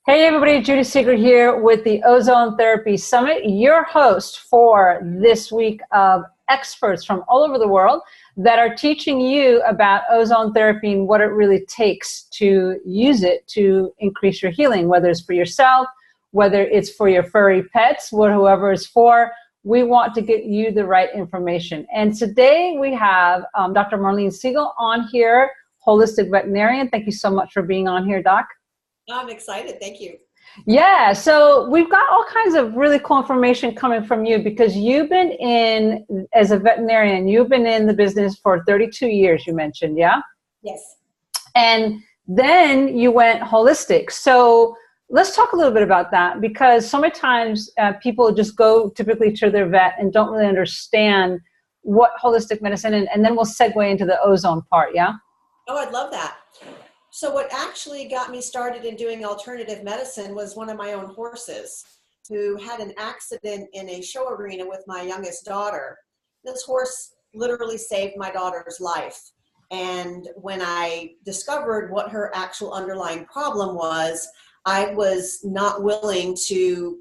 Hey everybody, Judy Siegel here with the Ozone Therapy Summit, your host for this week of experts from all over the world that are teaching you about ozone therapy and what it really takes to use it to increase your healing, whether it's for yourself, whether it's for your furry pets, whoever it's for. We want to get you the right information. And today we have Dr. Marlene Siegel on here, holistic veterinarian. Thank you so much for being on here, Doc. I'm excited. Thank you. Yeah, so we've got all kinds of really cool information coming from you because you've been in, as a veterinarian, you've been in the business for 32 years, you mentioned, yeah? Yes. And then you went holistic. So let's talk a little bit about that because so many times people just go typically to their vet and don't really understand what holistic medicine is, and then we'll segue into the ozone part, yeah? Oh, I'd love that. So what actually got me started in doing alternative medicine was one of my own horses who had an accident in a show arena with my youngest daughter. This horse literally saved my daughter's life. And when I discovered what her actual underlying problem was, I was not willing to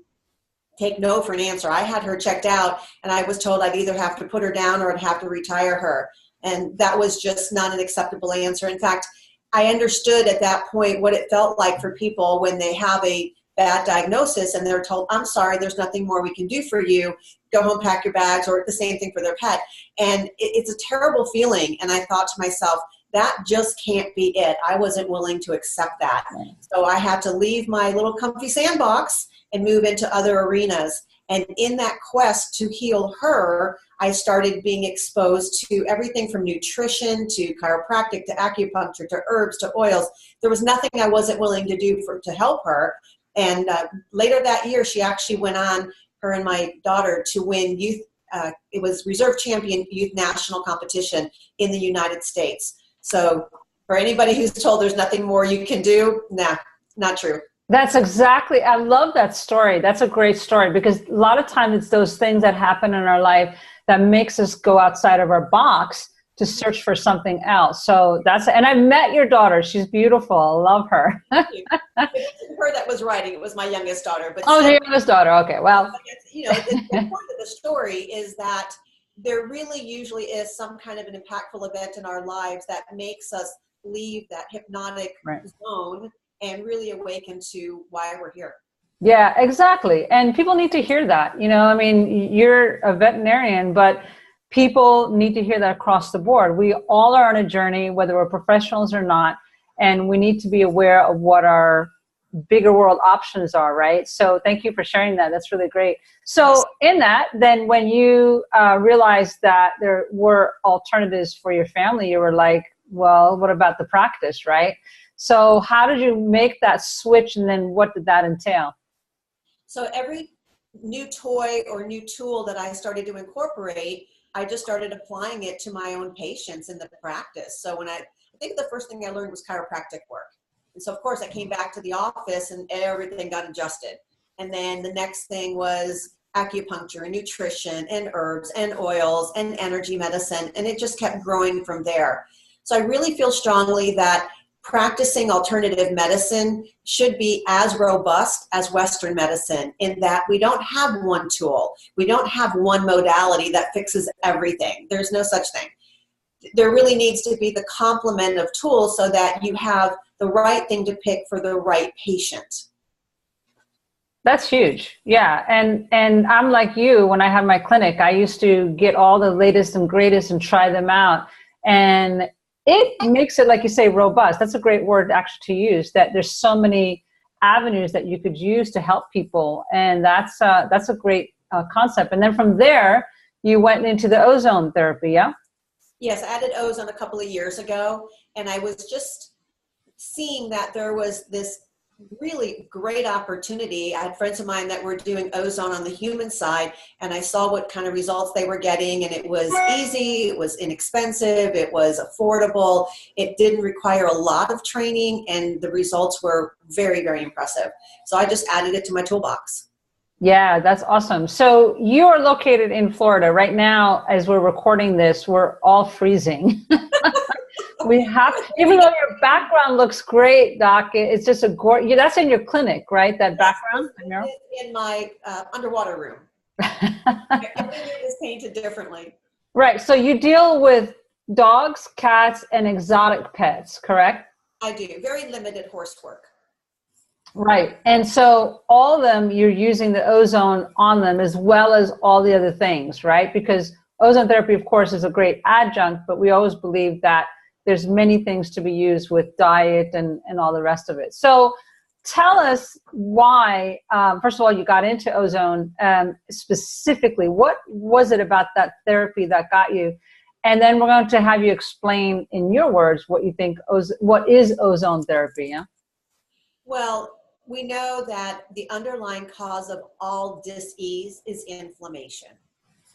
take no for an answer. I had her checked out and I was told I'd either have to put her down or I'd have to retire her. And that was just not an acceptable answer. In fact, I understood at that point what it felt like for people when they have a bad diagnosis and they're told, I'm sorry, there's nothing more we can do for you. Go home, pack your bags, or the same thing for their pet. And it's a terrible feeling. And I thought to myself, that just can't be it. I wasn't willing to accept that. So I had to leave my little comfy sandbox and move into other arenas. And in that quest to heal her, I started being exposed to everything from nutrition to chiropractic to acupuncture to herbs to oils. There was nothing I wasn't willing to do to help her. And later that year, she actually went on, her and my daughter, to win youth. It was reserve champion youth national competition in the United States. So for anybody who's told there's nothing more you can do, nah, not true. That's exactly, I love that story. That's a great story because a lot of times it's those things that happen in our life that makes us go outside of our box to search for something else. So that's, and I met your daughter. She's beautiful. I love her. It wasn't her that was writing. It was my youngest daughter. But oh, your youngest daughter. Okay, well. You know, the point of the story is that there really usually is some kind of an impactful event in our lives that makes us leave that hypnotic zone and really awaken to why we're here. Yeah, exactly. And people need to hear that. You know, I mean, you're a veterinarian, but people need to hear that across the board. We all are on a journey, whether we're professionals or not, and we need to be aware of what our bigger world options are, right? So thank you for sharing that. That's really great. So in that, then when you realized that there were alternatives for your family, you were like, well, what about the practice, right? So how did you make that switch, and then what did that entail? So every new toy or new tool that I started to incorporate, I just started applying it to my own patients in the practice. So when I think the first thing I learned was chiropractic work. And so of course I came back to the office and everything got adjusted. And then the next thing was acupuncture and nutrition and herbs and oils and energy medicine. And it just kept growing from there. So I really feel strongly that practicing alternative medicine should be as robust as Western medicine in that we don't have one tool. We don't have one modality that fixes everything. There's no such thing. There really needs to be the complement of tools so that you have the right thing to pick for the right patient. That's huge. Yeah. And I'm like you, when I had my clinic, I used to get all the latest and greatest and try them out. And it makes it, like you say, robust. That's a great word actually to use, that there's so many avenues that you could use to help people. And that's a great concept. And then from there, you went into the ozone therapy, yeah? Yes, I added ozone a couple of years ago. And I was just seeing that there was this really great opportunity. I had friends of mine that were doing ozone on the human side, and I saw what kind of results they were getting, and it was easy, it was inexpensive, it was affordable, it didn't require a lot of training, and the results were very, very impressive. So I just added it to my toolbox. Yeah, that's awesome. So you are located in Florida. Right now, as we're recording this, we're all freezing. We have, even though your background looks great, Doc, it's just that's in your clinic, right? That background? In my underwater room. Everything is painted differently. Right. So you deal with dogs, cats, and exotic pets, correct? I do. Very limited horse work. Right. And so all of them, you're using the ozone on them as well as all the other things, right? Because ozone therapy, of course, is a great adjunct, but we always believe that there's many things to be used with diet and all the rest of it. So tell us why, first of all, you got into ozone specifically. What was it about that therapy that got you? And then we're going to have you explain in your words what you think, what is ozone therapy, yeah? Well, we know that the underlying cause of all dis-ease is inflammation.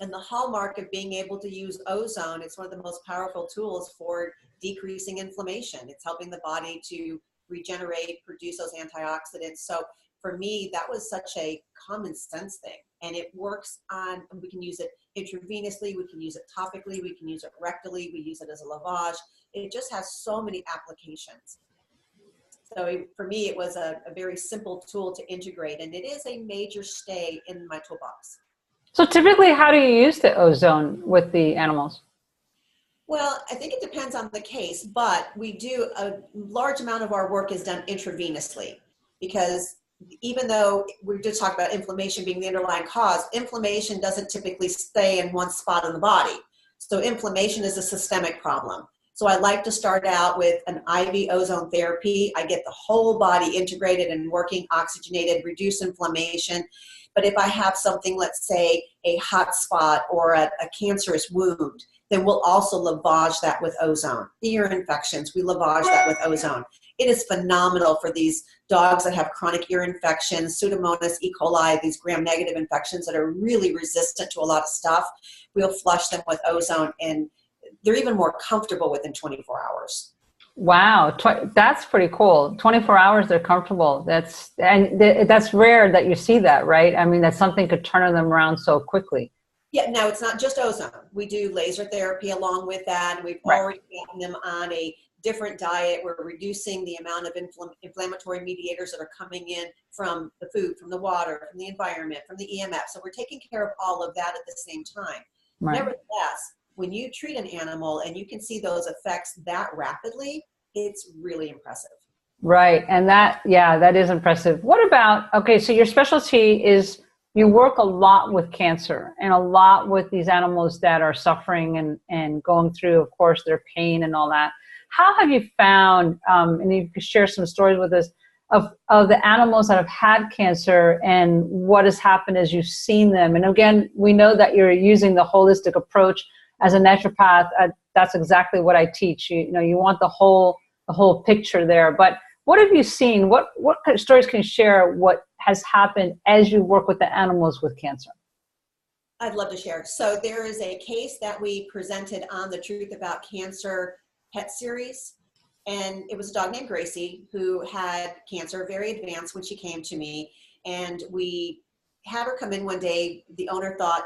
And the hallmark of being able to use ozone, it's one of the most powerful tools for decreasing inflammation. It's helping the body to regenerate, produce those antioxidants. So for me, that was such a common sense thing. And it works on, we can use it intravenously, we can use it topically, we can use it rectally, we use it as a lavage. It just has so many applications. So for me, it was a very simple tool to integrate, and it is a major stay in my toolbox. So typically, how do you use the ozone with the animals? Well, I think it depends on the case, but we do a large amount of our work is done intravenously, because even though we just talked about inflammation being the underlying cause, inflammation doesn't typically stay in one spot in the body. So inflammation is a systemic problem. So I like to start out with an IV ozone therapy. I get the whole body integrated and working, oxygenated, reduce inflammation. But if I have something, let's say a hot spot or a cancerous wound, then we'll also lavage that with ozone. Ear infections, we lavage that with ozone. It is phenomenal for these dogs that have chronic ear infections, Pseudomonas, E. coli, these gram-negative infections that are really resistant to a lot of stuff. We'll flush them with ozone, and they're even more comfortable within 24 hours. Wow, that's pretty cool. 24 hours, they're comfortable. That's rare that you see that, right? I mean, that something could turn them around so quickly. Yeah, no, it's not just ozone. We do laser therapy along with that, and we've already gotten them on a different diet. We're reducing the amount of inflammatory mediators that are coming in from the food, from the water, from the environment, from the EMF. So we're taking care of all of that at the same time. Right. Nevertheless, when you treat an animal and you can see those effects that rapidly, it's really impressive. Right. And that is impressive. What about, okay, so your specialty is you work a lot with cancer and a lot with these animals that are suffering and going through, of course, their pain and all that. How have you found, and you could share some stories with us, of the animals that have had cancer and what has happened as you've seen them? And again, we know that you're using the holistic approach as a naturopath. That's exactly what I teach. You know, you want the whole picture there. But what have you seen? What kind of stories can you share? What has happened as you work with the animals with cancer? I'd love to share. So there is a case that we presented on the Truth About Cancer pet series. And it was a dog named Gracie who had cancer, very advanced when she came to me. And we had her come in one day. The owner thought,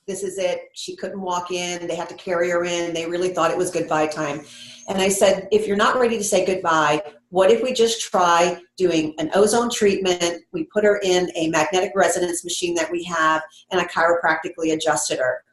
this is it. She couldn't walk in. They had to carry her in. They really thought it was goodbye time. And I said, if you're not ready to say goodbye, what if we just try doing an ozone treatment? We put her in a magnetic resonance machine that we have, and I chiropractically adjusted her.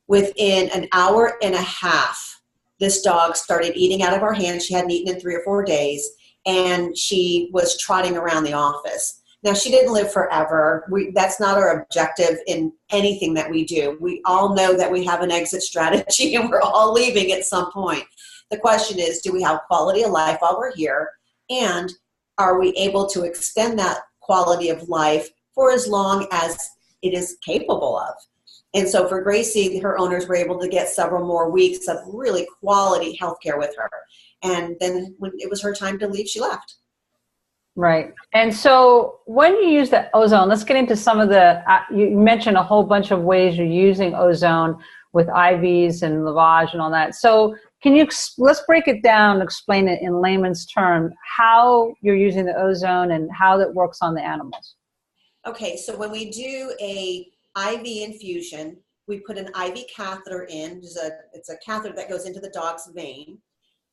Within an hour and a half, this dog started eating out of our hands. She hadn't eaten in 3 or 4 days, and she was trotting around the office. Now, she didn't live forever. That's not our objective in anything that we do. We all know that we have an exit strategy and we're all leaving at some point. The question is, do we have quality of life while we're here? And are we able to extend that quality of life for as long as it is capable of? And so for Gracie, her owners were able to get several more weeks of really quality healthcare with her. And then when it was her time to leave, she left. Right. And so when you use the ozone, let's get into some of the, you mentioned a whole bunch of ways you're using ozone with IVs and lavage and all that. So let's break it down, explain it in layman's term, how you're using the ozone and how that works on the animals. Okay. So when we do a IV infusion, we put an IV catheter in. It's a catheter that goes into the dog's vein.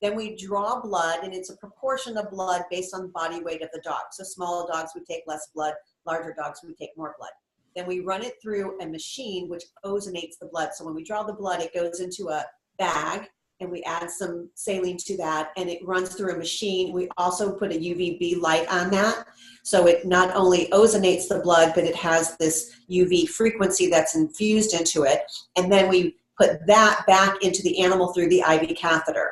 Then we draw blood, and it's a proportion of blood based on the body weight of the dog. So smaller dogs would take less blood, larger dogs would take more blood. Then we run it through a machine which ozonates the blood. So when we draw the blood, it goes into a bag, and we add some saline to that, and it runs through a machine. We also put a UVB light on that. So it not only ozonates the blood, but it has this UV frequency that's infused into it. And then we put that back into the animal through the IV catheter.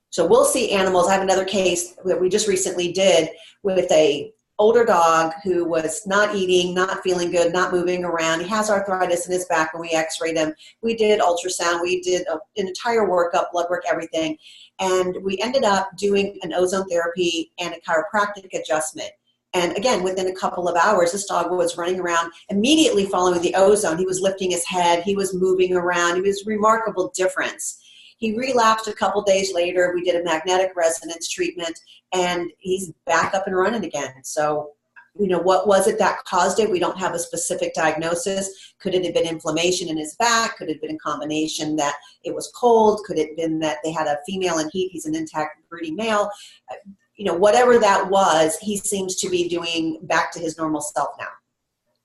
So we'll see animals. I have another case that we just recently did with a older dog who was not eating, not feeling good, not moving around. He has arthritis in his back. When we x-rayed him, we did ultrasound, we did an entire workup, blood work, everything. And we ended up doing an ozone therapy and a chiropractic adjustment. And again, within a couple of hours, this dog was running around immediately following the ozone. He was lifting his head. He was moving around. It was a remarkable difference. He relapsed a couple days later. We did a magnetic resonance treatment, and he's back up and running again. So, you know, what was it that caused it? We don't have a specific diagnosis. Could it have been inflammation in his back? Could it have been a combination that it was cold? Could it have been that they had a female in heat? He's an intact breeding male. You know, whatever that was, he seems to be doing back to his normal self now.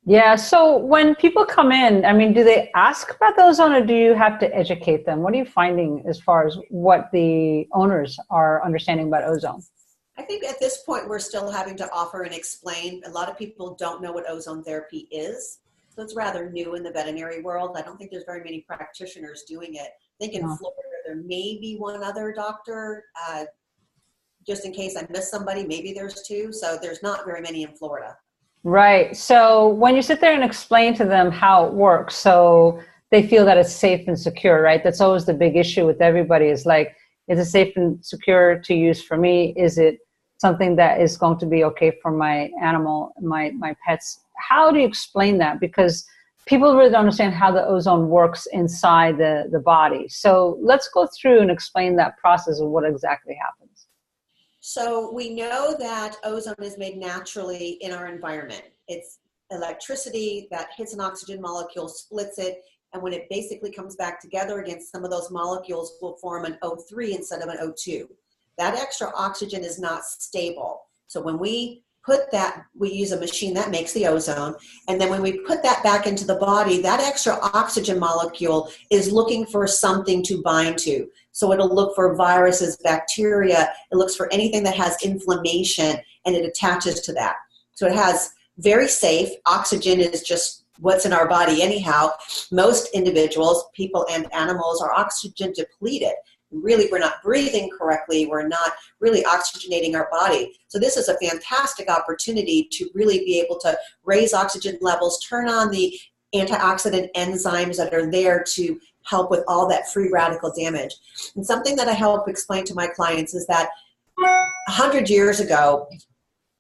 Yeah. So when people come in, I mean, do they ask about the ozone, or do you have to educate them? What are you finding as far as what the owners are understanding about ozone? I think at this point, we're still having to offer and explain. A lot of people don't know what ozone therapy is. So it's rather new in the veterinary world. I don't think there's very many practitioners doing it. I think in Florida, there may be one other doctor. Just in case I missed somebody, maybe there's two. So there's not very many in Florida. Right. So when you sit there and explain to them how it works, so they feel that it's safe and secure, right? That's always the big issue with everybody, is like, is it safe and secure to use for me? Is it something that is going to be okay for my animal, my pets? How do you explain that? Because people really don't understand how the ozone works inside the body. So let's go through and explain that process of what exactly happens. So we know that ozone is made naturally in our environment. It's electricity that hits an oxygen molecule, splits it, and when it basically comes back together again, some of those molecules will form an O3 instead of an O2. That extra oxygen is not stable. So when we put that, we use a machine that makes the ozone, and then when we put that back into the body, that extra oxygen molecule is looking for something to bind to. So it'll look for viruses, bacteria, it looks for anything that has inflammation, and it attaches to that. So it has very safe, oxygen is just what's in our body anyhow. Most individuals, people and animals, are oxygen depleted. Really, we're not breathing correctly. We're not really oxygenating our body. So this is a fantastic opportunity to really be able to raise oxygen levels, turn on the antioxidant enzymes that are there to help with all that free radical damage. And something that I help explain to my clients is that 100 years ago,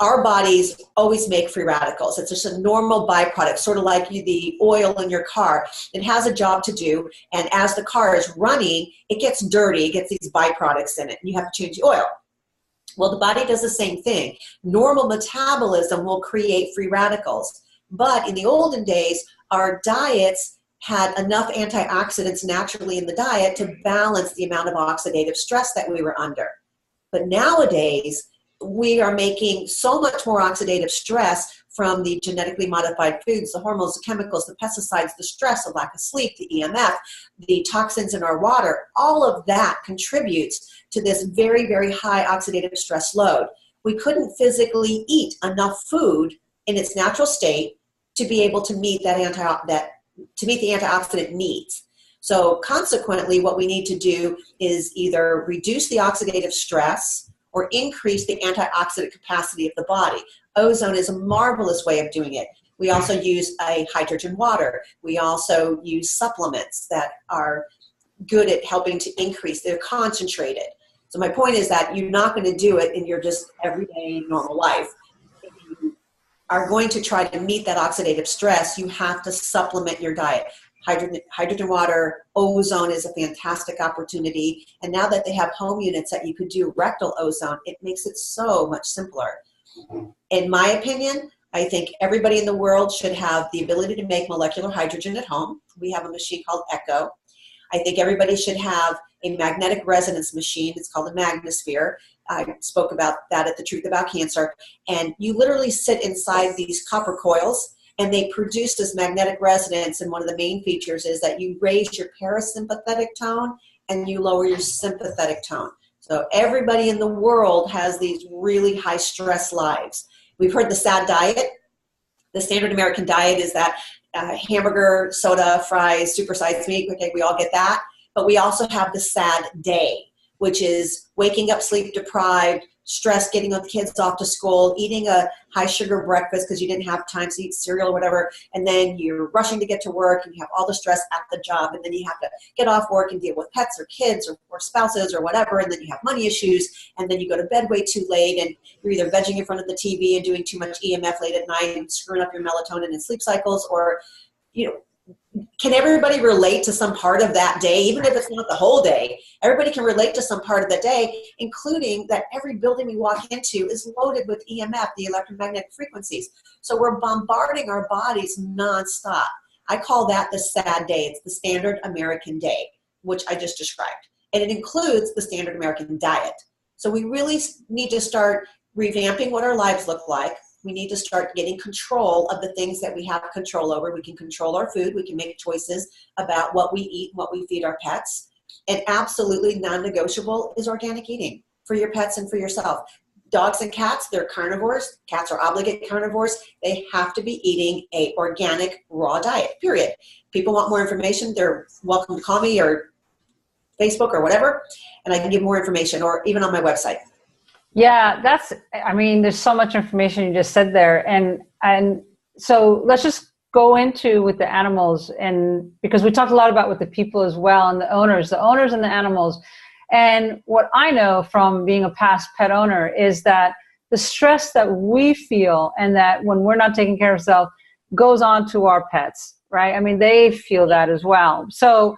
our bodies always make free radicals. It's just a normal byproduct, sort of like the oil in your car. It has a job to do, and as the car is running, it gets dirty, it gets these byproducts in it, and you have to change the oil. Well, the body does the same thing. Normal metabolism will create free radicals. But in the olden days, our diets had enough antioxidants naturally in the diet to balance the amount of oxidative stress that we were under. But nowadays, we are making so much more oxidative stress from the genetically modified foods, the hormones, the chemicals, the pesticides, the stress, the lack of sleep, the EMF, the toxins in our water. All of that contributes to this very, very high oxidative stress load. We couldn't physically eat enough food in its natural state to be able to meet the antioxidant needs. So consequently, what we need to do is either reduce the oxidative stress or increase the antioxidant capacity of the body. Ozone is a marvelous way of doing it. We also use a hydrogen water. We also use supplements that are good at helping to increase. They're concentrated. So my point is that you're not going to do it in your just everyday normal life. If you are going to try to meet that oxidative stress, you have to supplement your diet. Hydrogen water, ozone is a fantastic opportunity. And now that they have home units that you could do rectal ozone, it makes it so much simpler. In my opinion, I think everybody in the world should have the ability to make molecular hydrogen at home. We have a machine called Echo. I think everybody should have a magnetic resonance machine. It's called a Magnosphere. I spoke about that at The Truth About Cancer. And you literally sit inside these copper coils, and they produce this magnetic resonance. And one of the main features is that you raise your parasympathetic tone and you lower your sympathetic tone. So everybody in the world has these really high stress lives. We've heard the SAD diet. The standard American diet is that hamburger, soda, fries, supersized meat. Okay, we all get that. But we also have the SAD day, which is waking up sleep deprived, stressed, getting the kids off to school, eating a high sugar breakfast because you didn't have time to eat cereal or whatever, and then you're rushing to get to work and you have all the stress at the job, and then you have to get off work and deal with pets or kids or spouses or whatever, and then you have money issues, and then you go to bed way too late, and you're either vegging in front of the TV and doing too much EMF late at night and screwing up your melatonin and sleep cycles, or, you know, can everybody relate to some part of that day, even if it's not the whole day? Everybody can relate to some part of the day, including that every building we walk into is loaded with EMF, the electromagnetic frequencies. So we're bombarding our bodies nonstop. I call that the SAD day. It's the standard American day, which I just described. And it includes the standard American diet. So we really need to start revamping what our lives look like. We need to start getting control of the things that we have control over. We can control our food. We can make choices about what we eat and what we feed our pets. And absolutely non-negotiable is organic eating for your pets and for yourself. Dogs and cats, they're carnivores. Cats are obligate carnivores. They have to be eating a organic raw diet, period. People want more information, they're welcome to call me or Facebook or whatever, and I can give more information, or even on my website. Yeah, I mean, there's so much information you just said there. And so let's just go into with the animals, and because we talked a lot about with the people as well, and the owners and the animals. And what I know from being a past pet owner is that the stress that we feel, and that when we're not taking care of ourselves, goes on to our pets, right? I mean, they feel that as well. So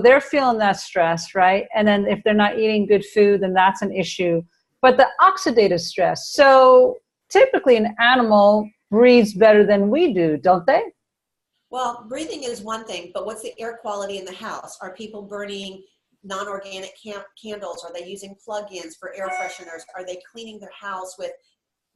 they're feeling that stress, right? And then if they're not eating good food, then that's an issue. But the oxidative stress. So typically an animal breathes better than we do, don't they? Well, breathing is one thing, but what's the air quality in the house? Are people burning non-organic candles? Are they using plug-ins for air fresheners? Are they cleaning their house with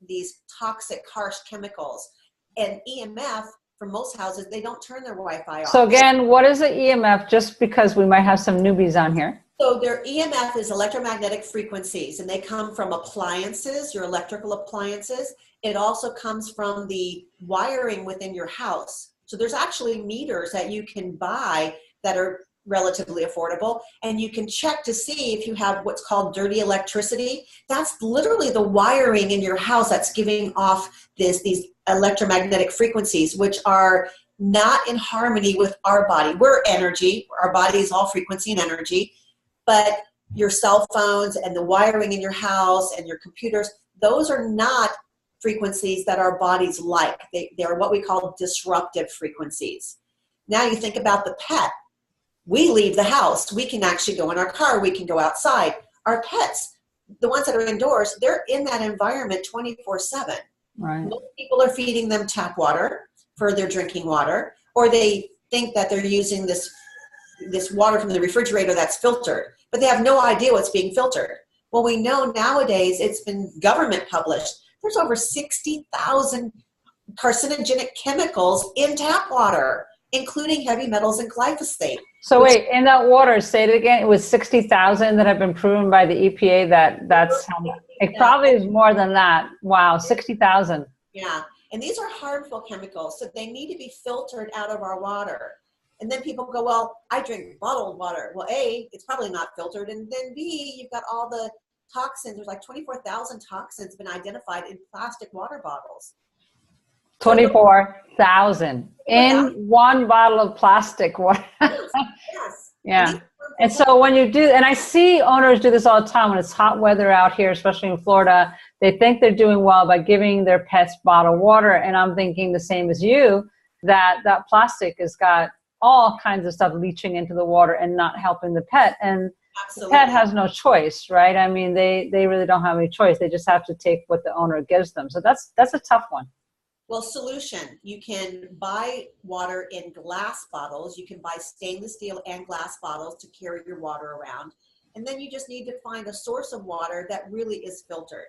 these toxic, harsh chemicals? And EMF, for most houses, they don't turn their Wi-Fi off. So again, what is an EMF? Just because we might have some newbies on here. So their EMF is electromagnetic frequencies, and they come from appliances, your electrical appliances. It also comes from the wiring within your house. So there's actually meters that you can buy that are relatively affordable, and you can check to see if you have what's called dirty electricity. That's literally the wiring in your house that's giving off these electromagnetic frequencies, which are not in harmony with our body. We're energy. Our body is all frequency and energy. But your cell phones and the wiring in your house and your computers, those are not frequencies that our bodies like. They're what we call disruptive frequencies. Now you think about the pet. We leave the house. We can actually go in our car. We can go outside. Our pets, the ones that are indoors, they're in that environment 24/7. Right. Most people are feeding them tap water for their drinking water, or they think that they're using this water from the refrigerator that's filtered, but they have no idea what's being filtered. Well, we know nowadays, it's been government published, there's over 60,000 carcinogenic chemicals in tap water, including heavy metals and glyphosate. So wait, in that water, say it again, it was 60,000 that have been proven by the EPA that's how much. It probably is more than that. Wow, 60,000. Yeah, and these are harmful chemicals, so they need to be filtered out of our water. And then people go, well, I drink bottled water. Well, A, it's probably not filtered. And then B, you've got all the toxins. There's like 24,000 toxins been identified in plastic water bottles. 24,000 in one bottle of plastic water. Yes. Yeah. And so when you do, and I see owners do this all the time when it's hot weather out here, especially in Florida, they think they're doing well by giving their pets bottled water. And I'm thinking the same as you, that plastic has got all kinds of stuff leaching into the water and not helping the pet. And Absolutely. the pet has no choice, right? I mean, they really don't have any choice. They just have to take what the owner gives them. So that's a tough one. Well, solution. You can buy water in glass bottles. You can buy stainless steel and glass bottles to carry your water around. And then you just need to find a source of water that really is filtered.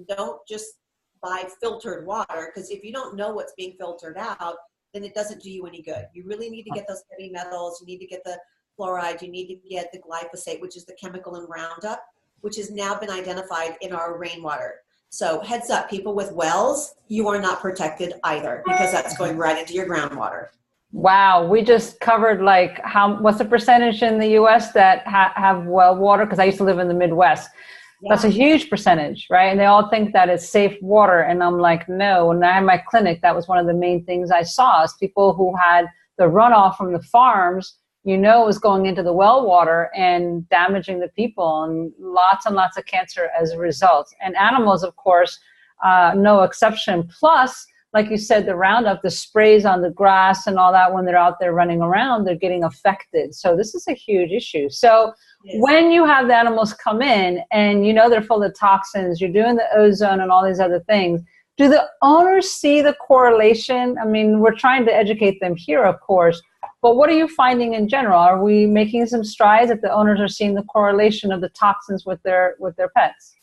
Don't just buy filtered water, because if you don't know what's being filtered out, then it doesn't do you any good. You really need to get those heavy metals. You need to get the fluoride. You need to get the glyphosate, which is the chemical in Roundup, which has now been identified in our rainwater. So heads up, people with wells, you are not protected either, because that's going right into your groundwater. Wow, we just covered like what's the percentage in the US that have well water? Because I used to live in the Midwest. Yeah. That's a huge percentage, right? And they all think that it's safe water. And I'm like, no. When I had my clinic, that was one of the main things I saw is people who had the runoff from the farms, was going into the well water and damaging the people, and lots of cancer as a result. And animals, of course, no exception. Plus, like you said, the Roundup, the sprays on the grass and all that, when they're out there running around, they're getting affected. So this is a huge issue. So yes. When you have the animals come in and they're full of toxins, you're doing the ozone and all these other things, do the owners see the correlation? I mean, we're trying to educate them here, of course, but what are you finding in general? Are we making some strides that the owners are seeing the correlation of the toxins with their pets?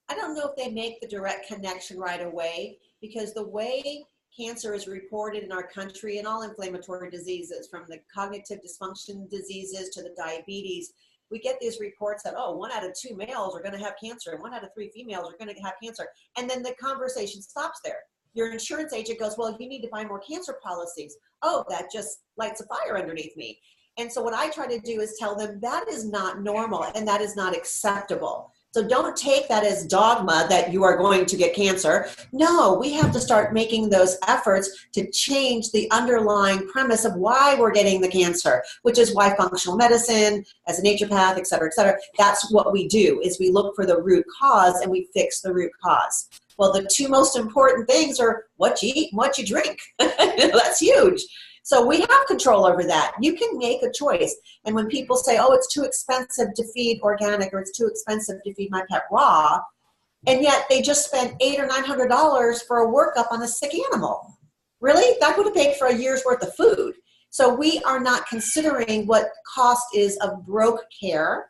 I don't know if they make the direct connection right away, because the way cancer is reported in our country and all inflammatory diseases, from the cognitive dysfunction diseases to the diabetes, we get these reports that, 1 out of 2 males are going to have cancer and 1 out of 3 females are going to have cancer. And then the conversation stops there. Your insurance agent goes, well, you need to buy more cancer policies. Oh, that just lights a fire underneath me. And so what I try to do is tell them that is not normal and that is not acceptable. So don't take that as dogma that you are going to get cancer. No, we have to start making those efforts to change the underlying premise of why we're getting the cancer, which is why functional medicine, as a naturopath, et cetera, that's what we do, is we look for the root cause and we fix the root cause. Well, the 2 most important things are what you eat and what you drink. That's huge. So we have control over that. You can make a choice. And when people say, it's too expensive to feed organic, or it's too expensive to feed my pet raw, and yet they just spent $800 or $900 for a workup on a sick animal. Really? That would have paid for a year's worth of food. So we are not considering what cost is of broke care,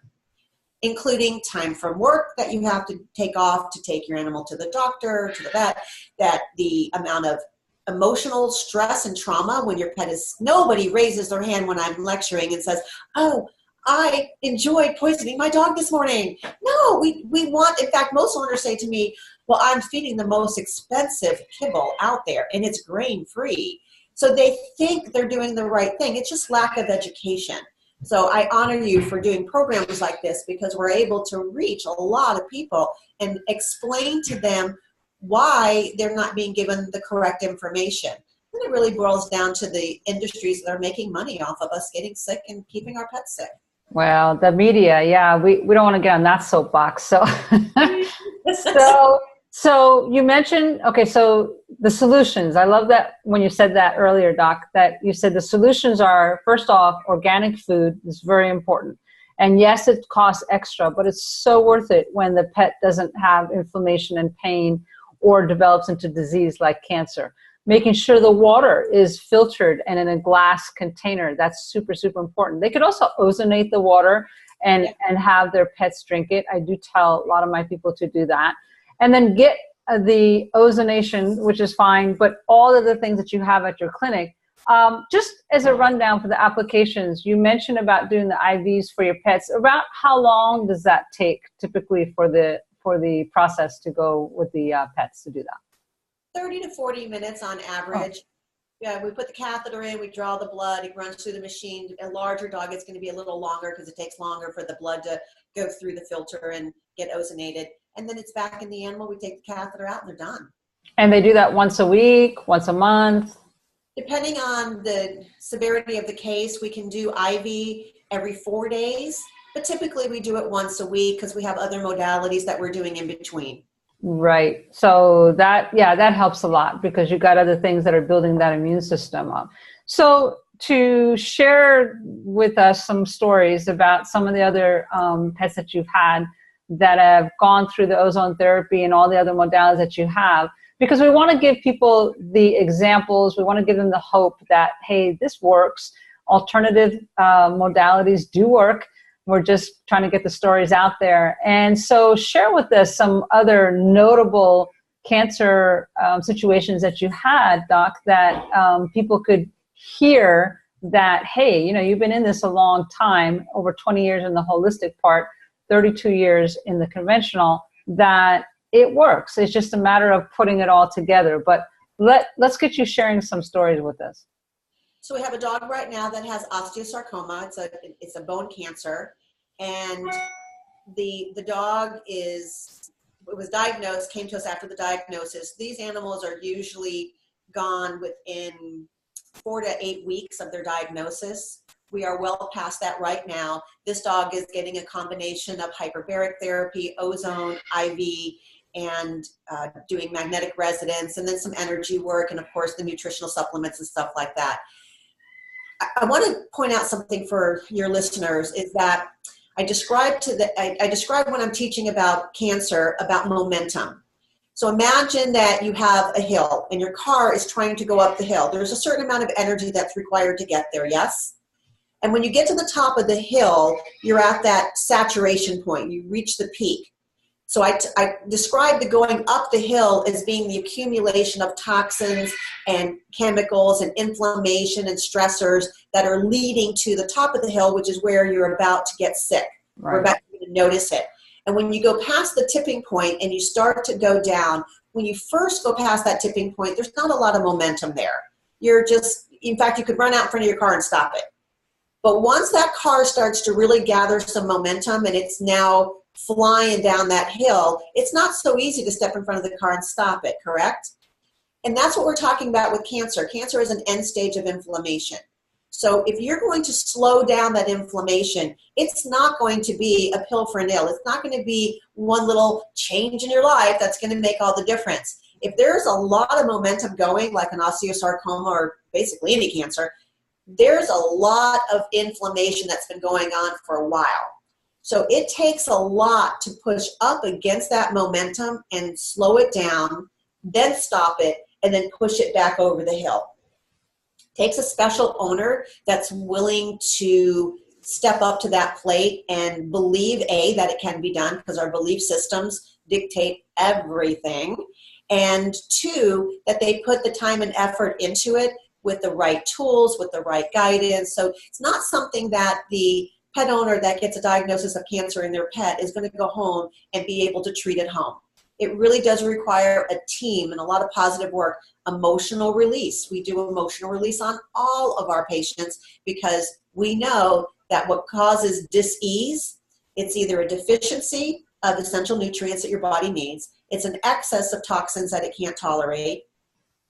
including time from work that you have to take off to take your animal to the doctor, to the vet, that the amount of emotional stress and trauma when your pet is, nobody raises their hand when I'm lecturing and says, I enjoyed poisoning my dog this morning. No, we want, in fact, most owners say to me, well, I'm feeding the most expensive kibble out there and it's grain-free. So they think they're doing the right thing. It's just lack of education. So I honor you for doing programs like this, because we're able to reach a lot of people and explain to them why they're not being given the correct information. And it really boils down to the industries that are making money off of us getting sick and keeping our pets sick. Well, the media, yeah, we don't want to get on that soapbox. So, so you mentioned, okay, so the solutions. I love that when you said that earlier, Doc, that you said the solutions are, first off, organic food is very important. And yes, it costs extra, but it's so worth it when the pet doesn't have inflammation and pain or develops into disease like cancer. Making sure the water is filtered and in a glass container. That's super, super important. They could also ozonate the water and have their pets drink it. I do tell a lot of my people to do that. And then get the ozonation, which is fine, but all of the things that you have at your clinic. Just as a rundown for the applications, you mentioned about doing the IVs for your pets. About how long does that take typically for the process to go with the pets to do that? 30 to 40 minutes on average. Oh. Yeah, we put the catheter in, we draw the blood, it runs through the machine. A larger dog, it's going to be a little longer because it takes longer for the blood to go through the filter and get ozonated. And then it's back in the animal, we take the catheter out and they're done. And they do that once a week, once a month? Depending on the severity of the case, we can do IV every 4 days, but typically we do it once a week because we have other modalities that we're doing in between. Right. So that helps a lot because you got other things that are building that immune system up. So to share with us some stories about some of the other pets that you've had that have gone through the ozone therapy and all the other modalities that you have, because we want to give people the examples. We want to give them the hope that, hey, this works. Alternative modalities do work. We're just trying to get the stories out there. And so share with us some other notable cancer situations that you had, Doc, that people could hear that, hey, you've been in this a long time, over 20 years in the holistic part, 32 years in the conventional, that it works. It's just a matter of putting it all together. But let's get you sharing some stories with us. So we have a dog right now that has osteosarcoma. It's a bone cancer. And the dog was diagnosed, came to us after the diagnosis. These animals are usually gone within 4 to 8 weeks of their diagnosis. We are well past that right now. This dog is getting a combination of hyperbaric therapy, ozone, IV, and doing magnetic resonance, and then some energy work, and of course the nutritional supplements and stuff like that. I want to point out something for your listeners is that I describe when I'm teaching about cancer, about momentum. So imagine that you have a hill and your car is trying to go up the hill. There's a certain amount of energy that's required to get there, yes? And when you get to the top of the hill, you're at that saturation point. You reach the peak. So I describe the going up the hill as being the accumulation of toxins and chemicals and inflammation and stressors that are leading to the top of the hill, which is where you're about to get sick. Right. We're about to notice it. And when you go past the tipping point and you start to go down, when you first go past that tipping point, there's not a lot of momentum there. In fact, you could run out in front of your car and stop it. But once that car starts to really gather some momentum and it's now flying down that hill, it's not so easy to step in front of the car and stop it, correct? And that's what we're talking about with cancer. Cancer is an end stage of inflammation. So if you're going to slow down that inflammation, it's not going to be a pill for a nail. It's not going to be one little change in your life that's going to make all the difference. If there's a lot of momentum going, like an osteosarcoma or basically any cancer, there's a lot of inflammation that's been going on for a while. So it takes a lot to push up against that momentum and slow it down, then stop it, and then push it back over the hill. Takes a special owner that's willing to step up to that plate and believe, A, that it can be done, because our belief systems dictate everything, and 2, that they put the time and effort into it with the right tools, with the right guidance. So it's not something that the pet owner that gets a diagnosis of cancer in their pet is going to go home and be able to treat at home. It really does require a team and a lot of positive work. Emotional release. We do emotional release on all of our patients because we know that what causes dis-ease, it's either a deficiency of essential nutrients that your body needs, it's an excess of toxins that it can't tolerate,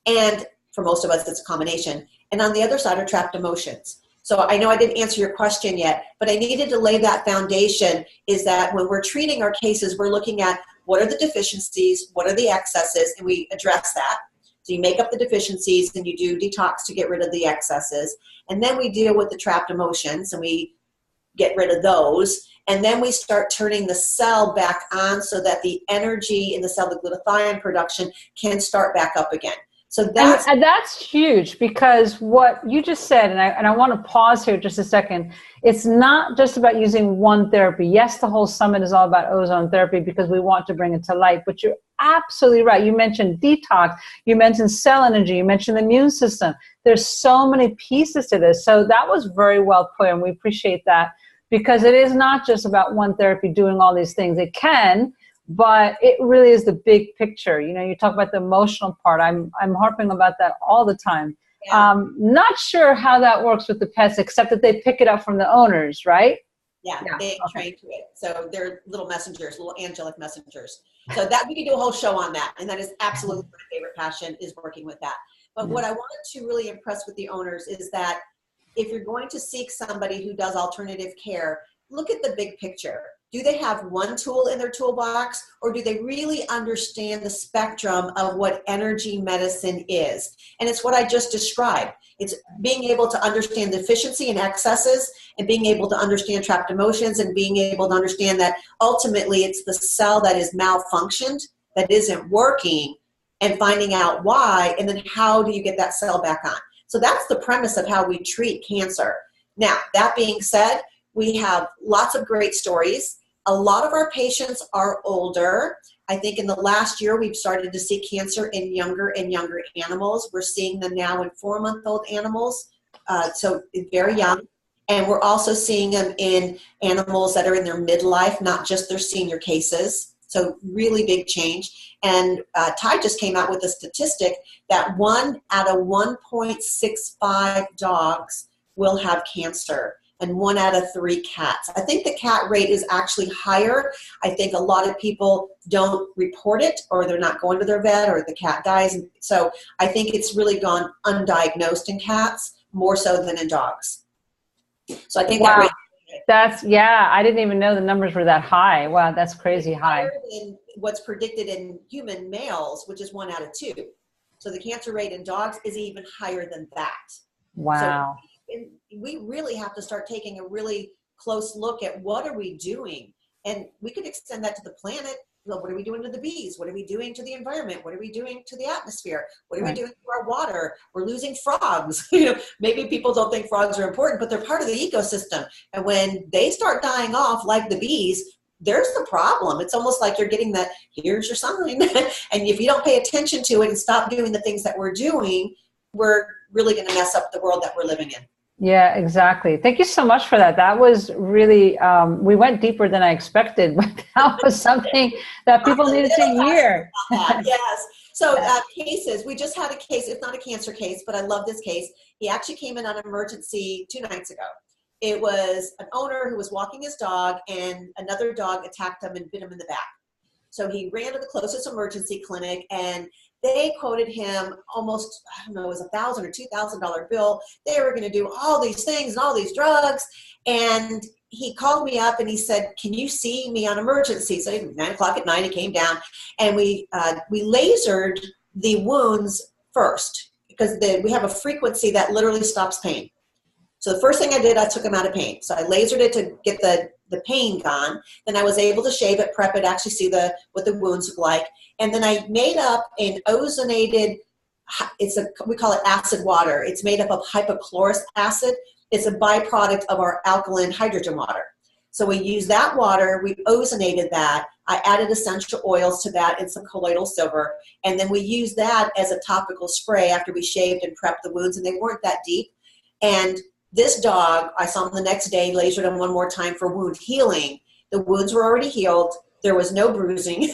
and for most of us, it's a combination. And on the other side are trapped emotions. So I know I didn't answer your question yet, but I needed to lay that foundation, is that when we're treating our cases, we're looking at what are the deficiencies, what are the excesses, and we address that. So you make up the deficiencies and you do detox to get rid of the excesses. And then we deal with the trapped emotions and we get rid of those. And then we start turning the cell back on so that the energy in the cell, the glutathione production, can start back up again. So that's huge, because what you just said, and I want to pause here just a second, it's not just about using one therapy. Yes, the whole summit is all about ozone therapy because we want to bring it to light, but you're absolutely right. You mentioned detox, you mentioned cell energy, you mentioned the immune system. There's so many pieces to this. So that was very well put, and we appreciate that, because it is not just about one therapy doing all these things. It can, but it really is the big picture. You know, you talk about the emotional part. I'm harping about that all the time. Yeah. Not sure how that works with the pets, except that they pick it up from the owners, right? Yeah. They train to it. So they're little messengers, little angelic messengers. So that we can do a whole show on that. And that is absolutely my favorite passion, is working with that. But what I wanted to really impress with the owners is that if you're going to seek somebody who does alternative care, look at the big picture. Do they have one tool in their toolbox, or do they really understand the spectrum of what energy medicine is? And it's what I just described. It's being able to understand deficiency and excesses, and being able to understand trapped emotions, and being able to understand that ultimately it's the cell that is malfunctioned, that isn't working, and finding out why, and then how do you get that cell back on. So that's the premise of how we treat cancer. Now, that being said, we have lots of great stories. A lot of our patients are older. I think in the last year, we've started to see cancer in younger and younger animals. We're seeing them now in 4-month-old animals, so very young. And we're also seeing them in animals that are in their midlife, not just their senior cases. So really big change. And Ty just came out with a statistic that 1 out of 1.65 dogs will have cancer, and 1 out of 3 cats. I think the cat rate is actually higher. I think a lot of people don't report it, or they're not going to their vet, or the cat dies. So I think it's really gone undiagnosed in cats more so than in dogs. So I think wow. that rate. I didn't even know the numbers were that high. Wow, that's crazy high. Higher than what's predicted in human males, which is 1 out of 2. So the cancer rate in dogs is even higher than that. Wow. So we really have to start taking a really close look at what are we doing, and we could extend that to the planet. Well, what are we doing to the bees? What are we doing to the environment? What are we doing to the atmosphere? What are we doing to our water? We're losing frogs. Maybe people don't think frogs are important, but they're part of the ecosystem. And when they start dying off, like the bees, there's the problem. It's almost like you're getting that, here's your sign. And if you don't pay attention to it and stop doing the things that we're doing, we're really going to mess up the world that we're living in. Yeah, exactly. Thank you so much for that. That was really, we went deeper than I expected, but that was something that people needed to hear. Yes. So cases, we just had a case. It's not a cancer case, but I love this case. He actually came in on emergency 2 nights ago. It was an owner who was walking his dog, and another dog attacked him and bit him in the back. So he ran to the closest emergency clinic, and they quoted him almost, I don't know, it was $1,000 or $2,000 bill. They were going to do all these things and all these drugs. And he called me up and he said, can you see me on emergency? So 9 o'clock at night, he came down, and we lasered the wounds first, because we have a frequency that literally stops pain. So the first thing I did, I took him out of pain. So I lasered it to get the pain gone. Then I was able to shave it, prep it, actually see what the wounds look like. And then I made up an ozonated, we call it acid water. It's made up of hypochlorous acid. It's a byproduct of our alkaline hydrogen water. So we used that water, we ozonated that. I added essential oils to that and some colloidal silver. And then we used that as a topical spray after we shaved and prepped the wounds, and they weren't that deep. And this dog, I saw him the next day, lasered him one more time for wound healing. The wounds were already healed. There was no bruising.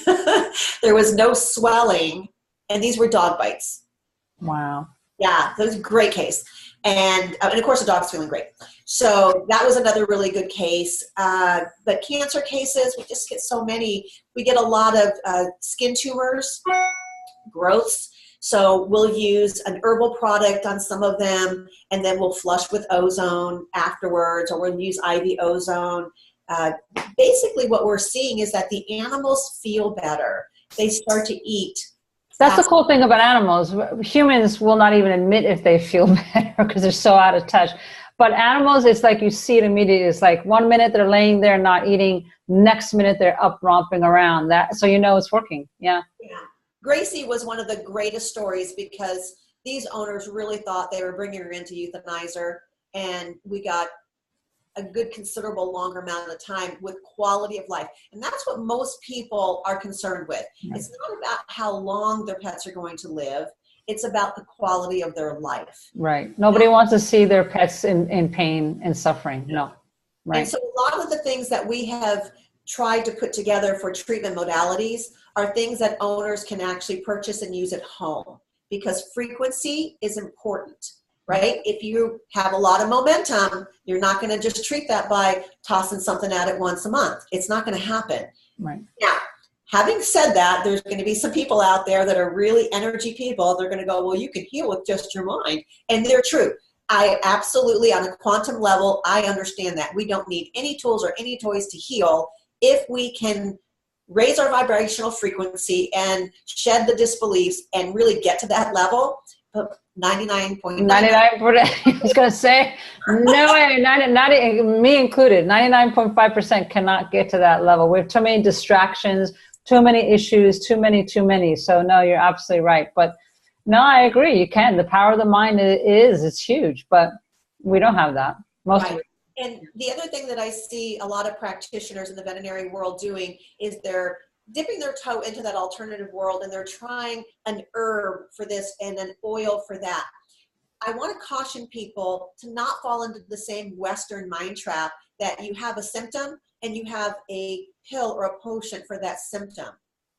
There was no swelling. And these were dog bites. Wow. Yeah, that was a great case. And of course, the dog's feeling great. So that was another really good case. But cancer cases, we just get so many. We get a lot of skin tumors, growths. So we'll use an herbal product on some of them, and then we'll flush with ozone afterwards, or we'll use IV ozone. Basically what we're seeing is that the animals feel better. They start to eat. That's the cool thing about animals. Humans will not even admit if they feel better because they're so out of touch. But animals, it's like you see it immediately. It's like 1 minute they're laying there not eating, next minute they're up romping around. So you know it's working. Yeah. Gracie was one of the greatest stories, because these owners really thought they were bringing her in to euthanize her, and we got a good considerable longer amount of time with quality of life. And that's what most people are concerned with. It's not about how long their pets are going to live. It's about the quality of their life. Right. Nobody wants to see their pets in pain and suffering. No. Right. And so a lot of the things that we have tried to put together for treatment modalities are things that owners can actually purchase and use at home, because frequency is important, right? If you have a lot of momentum, you're not going to just treat that by tossing something at it once a month. It's not going to happen. Right. Now, having said that, there's going to be some people out there that are really energy people. They're going to go, well, you can heal with just your mind. And they're true. I absolutely, on a quantum level, I understand that. We don't need any tools or any toys to heal if we can raise our vibrational frequency and shed the disbeliefs and really get to that level. 99.99%. I was going to say, no way, me included, 99.5% cannot get to that level. We have too many distractions, too many issues, too many. So no, you're absolutely right. But no, I agree. You can. The power of the mind it's huge, but we don't have that. Most of Right. it. And the other thing that I see a lot of practitioners in the veterinary world doing is they're dipping their toe into that alternative world, and they're trying an herb for this and an oil for that. I want to caution people to not fall into the same Western mind trap that you have a symptom and you have a pill or a potion for that symptom.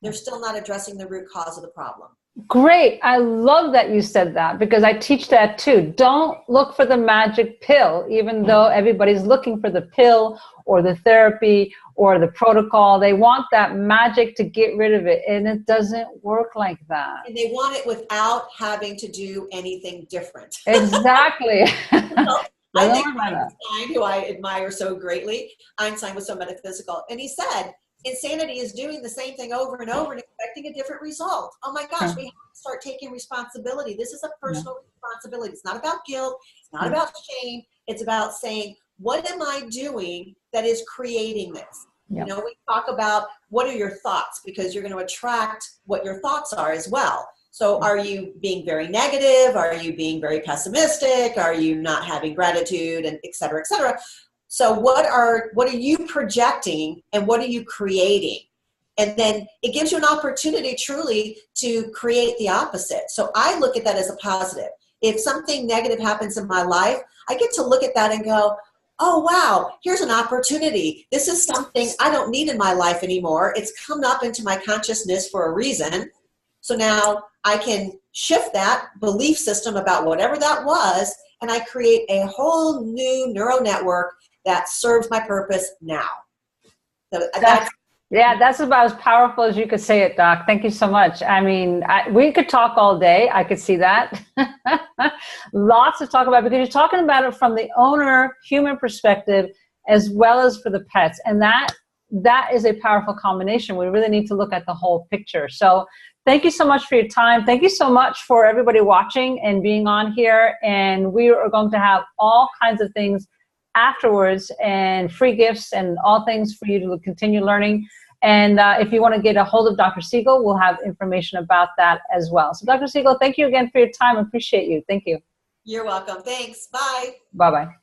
They're still not addressing the root cause of the problem. Great. I love that you said that, because I teach that too. Don't look for the magic pill, even though everybody's looking for the pill or the therapy or the protocol. They want that magic to get rid of it, and it doesn't work like that. And they want it without having to do anything different. Exactly. I think Einstein, who I admire so greatly, Einstein was so metaphysical, and he said, insanity is doing the same thing over and over and expecting a different result. Oh my gosh, we have to start taking responsibility. This is a personal responsibility. It's not about guilt. It's not about shame. It's about saying, what am I doing that is creating this? You know, we talk about what are your thoughts, because you're going to attract what your thoughts are as well. So are you being very negative? Are you being very pessimistic? Are you not having gratitude, and et cetera, et cetera? So what are you projecting, and what are you creating? And then it gives you an opportunity truly to create the opposite. So I look at that as a positive. If something negative happens in my life, I get to look at that and go, oh, wow, here's an opportunity. This is something I don't need in my life anymore. It's come up into my consciousness for a reason. So now I can shift that belief system about whatever that was, and I create a whole new neural network that serves my purpose now. So that's about as powerful as you could say it, Doc. Thank you so much. I mean, we could talk all day. I could see that. Lots to talk about, because you're talking about it from the owner, human perspective, as well as for the pets. And that is a powerful combination. We really need to look at the whole picture. So thank you so much for your time. Thank you so much for everybody watching and being on here. And we are going to have all kinds of things afterwards, and free gifts and all things for you to continue learning. And if you want to get a hold of Dr. Siegel, we'll have information about that as well. So Dr. Siegel, thank you again for your time. I appreciate you. Thank you. You're welcome. Thanks. Bye. Bye-bye.